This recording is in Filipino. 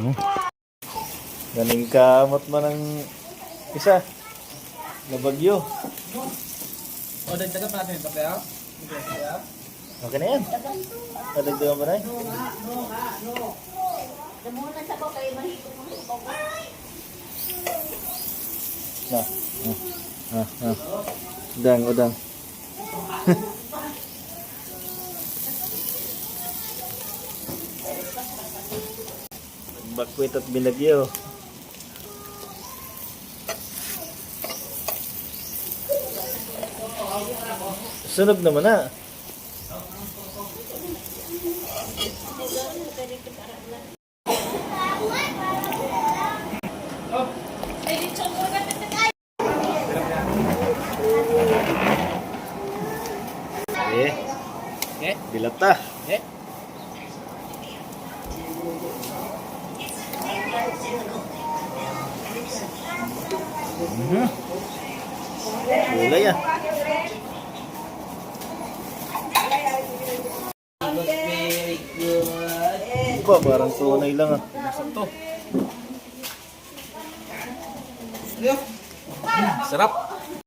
Hmm. Galing kamot man ng isa. Na bagyo. O, dagdagan pa natin yung kape, ha? Okay na yan. Nadagdagan mo na eh. Muna sa ko kayo mahigong mga ibaw. Udang, udang. Bakwit at binagyo. Sunog naman na. Dilata. Gulay ah. Very good. Diba, parang tunay lang ah. Nasaan to? Sarap.